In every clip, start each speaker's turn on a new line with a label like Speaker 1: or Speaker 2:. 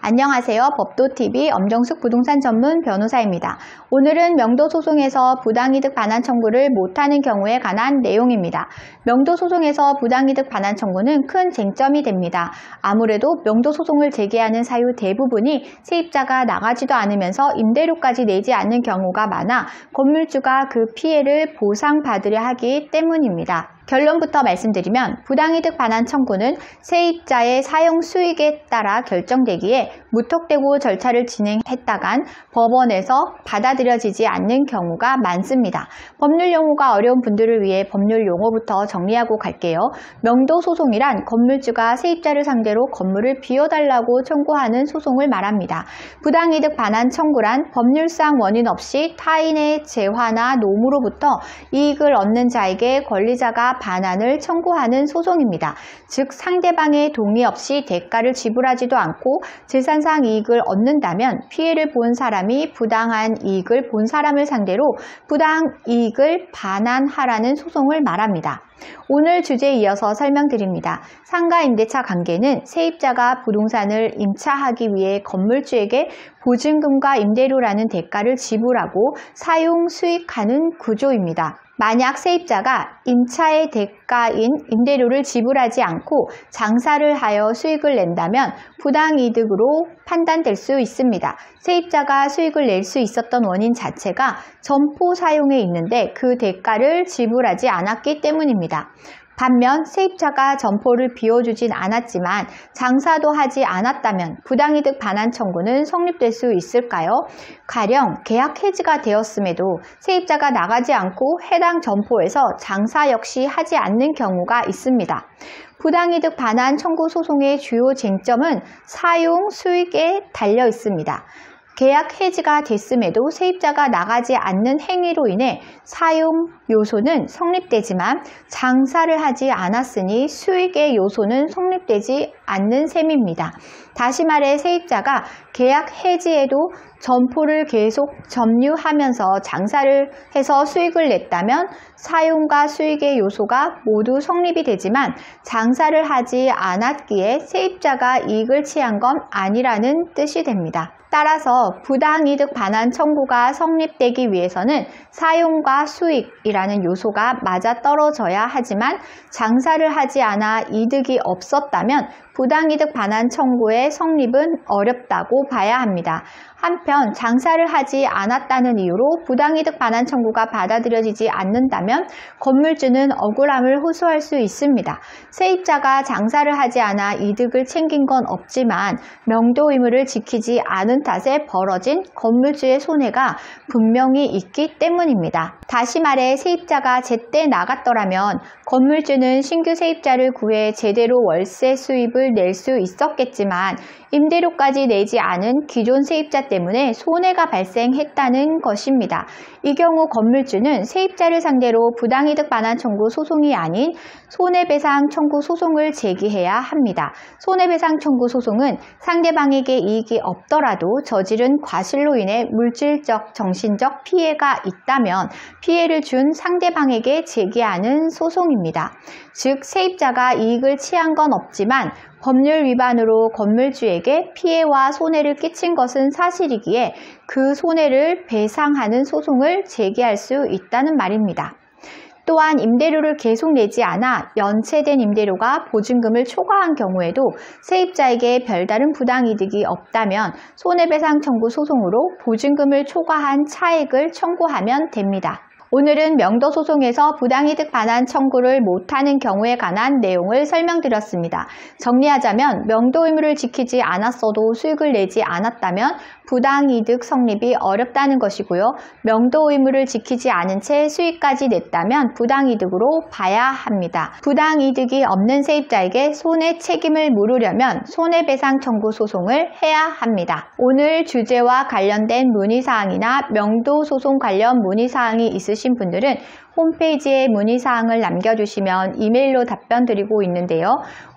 Speaker 1: 안녕하세요. 법도TV 엄정숙 부동산 전문 변호사입니다. 오늘은 명도소송에서 부당이득 반환 청구를 못하는 경우에 관한 내용입니다. 명도소송에서 부당이득 반환 청구는 큰 쟁점이 됩니다. 아무래도 명도소송을 제기하는 사유 대부분이 세입자가 나가지도 않으면서 임대료까지 내지 않는 경우가 많아 건물주가 그 피해를 보상받으려 하기 때문입니다. 결론부터 말씀드리면 부당이득 반환 청구는 세입자의 사용 수익에 따라 결정되기에 무턱대고 절차를 진행했다간 법원에서 받아들여지지 않는 경우가 많습니다. 법률 용어가 어려운 분들을 위해 법률 용어부터 정리하고 갈게요. 명도소송이란 건물주가 세입자를 상대로 건물을 비워달라고 청구하는 소송을 말합니다. 부당이득 반환 청구란 법률상 원인 없이 타인의 재화나 노무로부터 이익을 얻는 자에게 권리자가 반환을 청구하는 소송입니다. 즉 상대방의 동의 없이 대가를 지불하지도 않고 재산상 이익을 얻는다면 피해를 본 사람이 부당한 이익을 본 사람을 상대로 부당이익을 반환하라는 소송을 말합니다. 오늘 주제에 이어서 설명드립니다. 상가임대차 관계는 세입자가 부동산을 임차하기 위해 건물주에게 보증금과 임대료라는 대가를 지불하고 사용 수익하는 구조입니다. 만약 세입자가 임차의 대가인 임대료를 지불하지 않고 장사를 하여 수익을 낸다면 부당이득으로 판단될 수 있습니다. 세입자가 수익을 낼 수 있었던 원인 자체가 점포 사용에 있는데 그 대가를 지불하지 않았기 때문입니다. 반면 세입자가 점포를 비워주진 않았지만 장사도 하지 않았다면 부당이득 반환 청구는 성립될 수 있을까요? 가령 계약 해지가 되었음에도 세입자가 나가지 않고 해당 점포에서 장사 역시 하지 않는 경우가 있습니다. 부당이득 반환 청구 소송의 주요 쟁점은 사용 수익에 달려 있습니다. 계약 해지가 됐음에도 세입자가 나가지 않는 행위로 인해 사용 요소는 성립되지만 장사를 하지 않았으니 수익의 요소는 성립되지 않는 셈입니다. 다시 말해 세입자가 계약 해지에도 점포를 계속 점유하면서 장사를 해서 수익을 냈다면 사용과 수익의 요소가 모두 성립이 되지만 장사를 하지 않았기에 세입자가 이익을 취한 건 아니라는 뜻이 됩니다. 따라서 부당이득 반환 청구가 성립되기 위해서는 사용과 수익이라는 요소가 맞아떨어져야 하지만 장사를 하지 않아 이득이 없었다면 부당이득 반환 청구의 성립은 어렵다고 봐야 합니다. 한편 장사를 하지 않았다는 이유로 부당이득 반환 청구가 받아들여지지 않는다면 건물주는 억울함을 호소할 수 있습니다. 세입자가 장사를 하지 않아 이득을 챙긴 건 없지만 명도 의무를 지키지 않은 탓에 벌어진 건물주의 손해가 분명히 있기 때문입니다. 다시 말해 세입자가 제때 나갔더라면 건물주는 신규 세입자를 구해 제대로 월세 수입을 낼 수 있었겠지만 임대료까지 내지 않은 기존 세입자 때문에 손해가 발생했다는 것입니다. 이 경우 건물주는 세입자를 상대로 부당이득 반환 청구 소송이 아닌 손해배상 청구 소송을 제기해야 합니다. 손해배상 청구 소송은 상대방에게 이익이 없더라도 저지른 과실로 인해 물질적, 정신적 피해가 있다면 피해를 준 상대방에게 제기하는 소송입니다. 즉 세입자가 이익을 취한 건 없지만 법률 위반으로 건물주에게 피해와 손해를 끼친 것은 사실이기에 그 손해를 배상하는 소송을 제기할 수 있다는 말입니다. 또한 임대료를 계속 내지 않아 연체된 임대료가 보증금을 초과한 경우에도 세입자에게 별다른 부당이득이 없다면 손해배상 청구 소송으로 보증금을 초과한 차액을 청구하면 됩니다. 오늘은 명도소송에서 부당이득 반환 청구를 못하는 경우에 관한 내용을 설명드렸습니다. 정리하자면 명도 의무를 지키지 않았어도 수익을 내지 않았다면 부당이득 성립이 어렵다는 것이고요. 명도 의무를 지키지 않은 채 수익까지 냈다면 부당이득으로 봐야 합니다. 부당이득이 없는 세입자에게 손해 책임을 물으려면 손해배상 청구 소송을 해야 합니다. 오늘 주제와 관련된 문의사항이나 명도소송 관련 문의사항이 있으신 분들은 홈페이지에 문의사항을 남겨주시면 이메일로 답변 드리고 있는데요.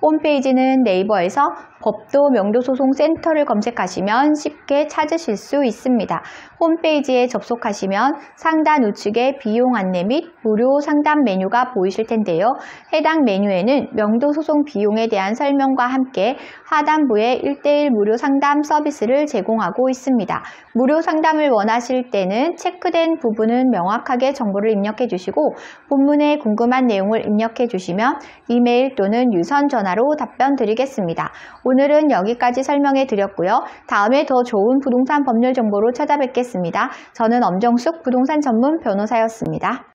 Speaker 1: 홈페이지는 네이버에서 법도 명도소송센터를 검색하시면 쉽게 찾으실 수 있습니다. 홈페이지에 접속하시면 상단 우측에 비용 안내 및 무료 상담 메뉴가 보이실 텐데요. 해당 메뉴에는 명도소송 비용에 대한 설명과 함께 하단부에 1:1 무료 상담 서비스를 제공하고 있습니다. 무료 상담을 원하실 때는 체크된 부분은 명확하게 정보를 입력해 주시고 본문에 궁금한 내용을 입력해 주시면 이메일 또는 유선 전화로 답변 드리겠습니다. 오늘은 여기까지 설명해 드렸고요. 다음에 더 좋은 부동산 법률 정보로 찾아뵙겠습니다. 저는 엄정숙 부동산 전문 변호사였습니다.